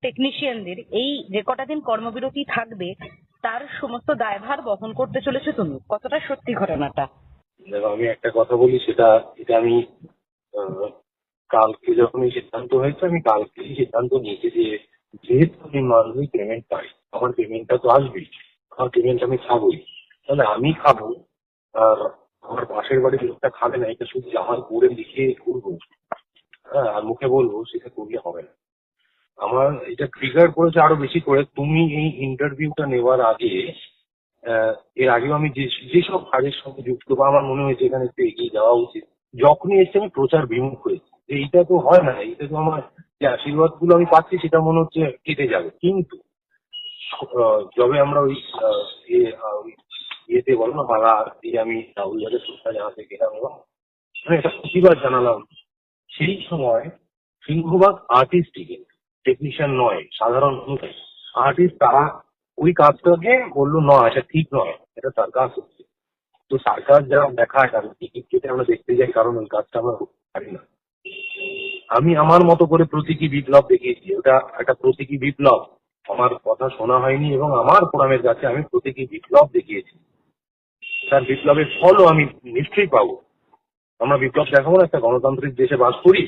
টেকনিশিয়ানদের এই যে কটা দিন কর্মবিরতি থাকবে তার সমস্ত দায়ভার বহন করতে চলেছে তুমি, কতটা সত্যি ঘটনাটা? দেখো, আমি একটা কথা বলি, এটা আমি আহ, কালকে যখন এই সিদ্ধান্ত হয়েছে, আমি কালকেই সিদ্ধান্ত নিয়েছি যে যেহেতু আমি মান্থলি পেমেন্ট পাই, আমার পেমেন্টটা তো আসবেই, আমার পেমেন্ট আমি খাবোই। তাহলে আমি খাবো, আর আমার পাশের বাড়ির লোকটা খাবে না, এটা শুধু আমার করে লিখে করবো, হ্যাঁ, আর মুখে বলবো, সেটা করলে হবে না। আমার এটা ট্রিগার করেছে আরো বেশি করে, তুমি এই ইন্টারভিউটা নেওয়ার আগে, এর আগেও আমি যেসব কাজের সঙ্গে যুক্ত বা আমার মনে হয়েছে এখানে একটু এগিয়ে যাওয়া উচিত, যখনই এসে আমি প্রচার বিমুখ হয়েছি যে এইটা তো হয় না, এইটা তো আমার যে আশীর্বাদ গুলো আমি পাচ্ছি সেটা মনে হচ্ছে কেটে যাবে। কিন্তু যবে আমরা ওই ওই ইয়েতে বলো না, মালা দিয়ে আমি রাহুল বাজার সুস্থা জানাতে গেলাম এবং মানে এটা প্রতিবার জানালাম, সেই সময় সিংহভাগ আর্টিস্টই, টেকনিশিয়ান নয়, সাধারণ মানুষ আর্টিস্ট, তারা ওই কাজটাকে বললো না, এটা ঠিক নয়, এটা সার্কাস হচ্ছে। তো সার্কাস যারা দেখায়, তাদের টিকিট কেটে আমরা দেখতে যাই, কারণ ওই কাজটা আমরা করতে পারি না। আমি আমার মতো করে প্রতীকী বিপ্লব দেখিয়েছি, ওটা একটা প্রতীকী বিপ্লব, আমার কথা শোনা হয়নি এবং আমার ফোরামের কাছে আমি প্রতীকী বিপ্লব দেখিয়েছি। তার বিপ্লবের ফলও আমি নিশ্চয়ই পাবো। আমরা বিপ্লব দেখাবো না, একটা গণতান্ত্রিক দেশে বাস করি।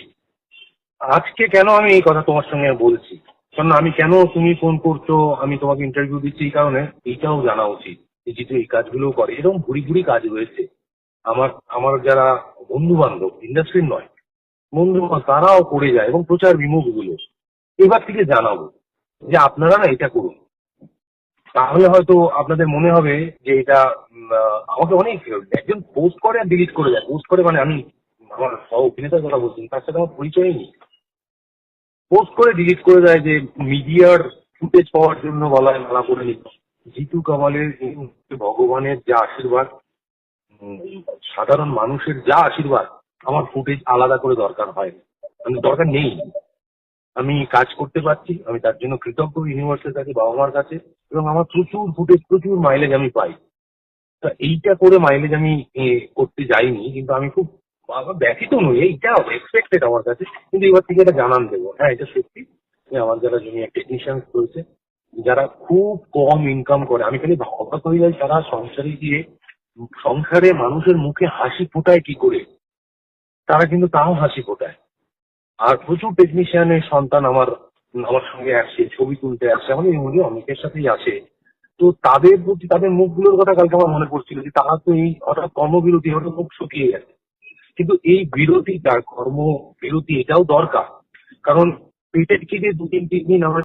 আজকে কেন আমি এই কথা তোমার সঙ্গে বলছি, কারণ আমি কেন তুমি ফোন করছো, আমি তোমাকে ইন্টারভিউ দিচ্ছি, এই কারণে এইটাও জানা উচিত যে যেহেতু এই কাজগুলো করে, এরকম ভুড়ি ভুড়ি কাজ রয়েছে। আমার আমার যারা বন্ধু বান্ধব, ইন্ডাস্ট্রির নয়, বন্ধু বান্ধব, তারাও করে যায় এবং প্রচার বিমুখ গুলো এবার থেকে জানাবো যে আপনারা না এটা করুন। তাহলে হয়তো আপনাদের মনে হবে যে এটা আমাকে অনেক একজন পোস্ট করে আর ডিলিট করে যায়, পোস্ট করে মানে আমি আমার সহ অভিনেতার কথা বলছি, তার সাথে আমার পরিচয় নেই, পোস্ট করে ডিলিট করে দেয় যে মিডিয়ার ফুটেজ পাওয়ার জন্য গলায় মালা করে নিত। জিতু কামালের এই ভগবানের যা আশীর্বাদ, উম, সাধারণ মানুষের যা আশীর্বাদ, আমার ফুটেজ আলাদা করে দরকার হয় না, মানে দরকার নেই। আমি কাজ করতে পারছি, আমি তার জন্য কৃতজ্ঞ ইউনিভার্সের কাছে, বাবা মার কাছে, এবং আমার প্রচুর ফুটেজ, প্রচুর মাইলেজ আমি পাই। তা এইটা করে মাইলেজ আমি করতে যাইনি, কিন্তু আমি খুব ব্যথিত নই, এইটা এক্সপেক্টেড আমার কাছে। কিন্তু এবার থেকে এটা জানান দেবো, হ্যাঁ এটা সত্যি যে আমার যারা জুনিয়র টেকনিশিয়ান রয়েছে, যারা খুব কম ইনকাম করে, আমি খালি অবাক হয়ে যাই তারা সংসারে গিয়ে সংসারে মানুষের মুখে হাসি ফোটায় কি করে, তারা কিন্তু তাও হাসি ফোটায়। আর প্রচুর টেকনিশিয়ানের সন্তান আমার আমার সঙ্গে আসে, ছবি তুলতে আসে, আমাদের এমনি অনেকের সাথেই আসে। তো তাদের প্রতি, তাদের মুখগুলোর কথা কালকে আমার মনে পড়ছিল যে তারা তো এই হঠাৎ কর্মবিরতি, হঠাৎ মুখ শুকিয়ে গেছে। কিন্তু এই বিরতিটা, কর্মবিরতি, এটাও দরকার, কারণ পেটের খিদে 2-3 দিন আমরা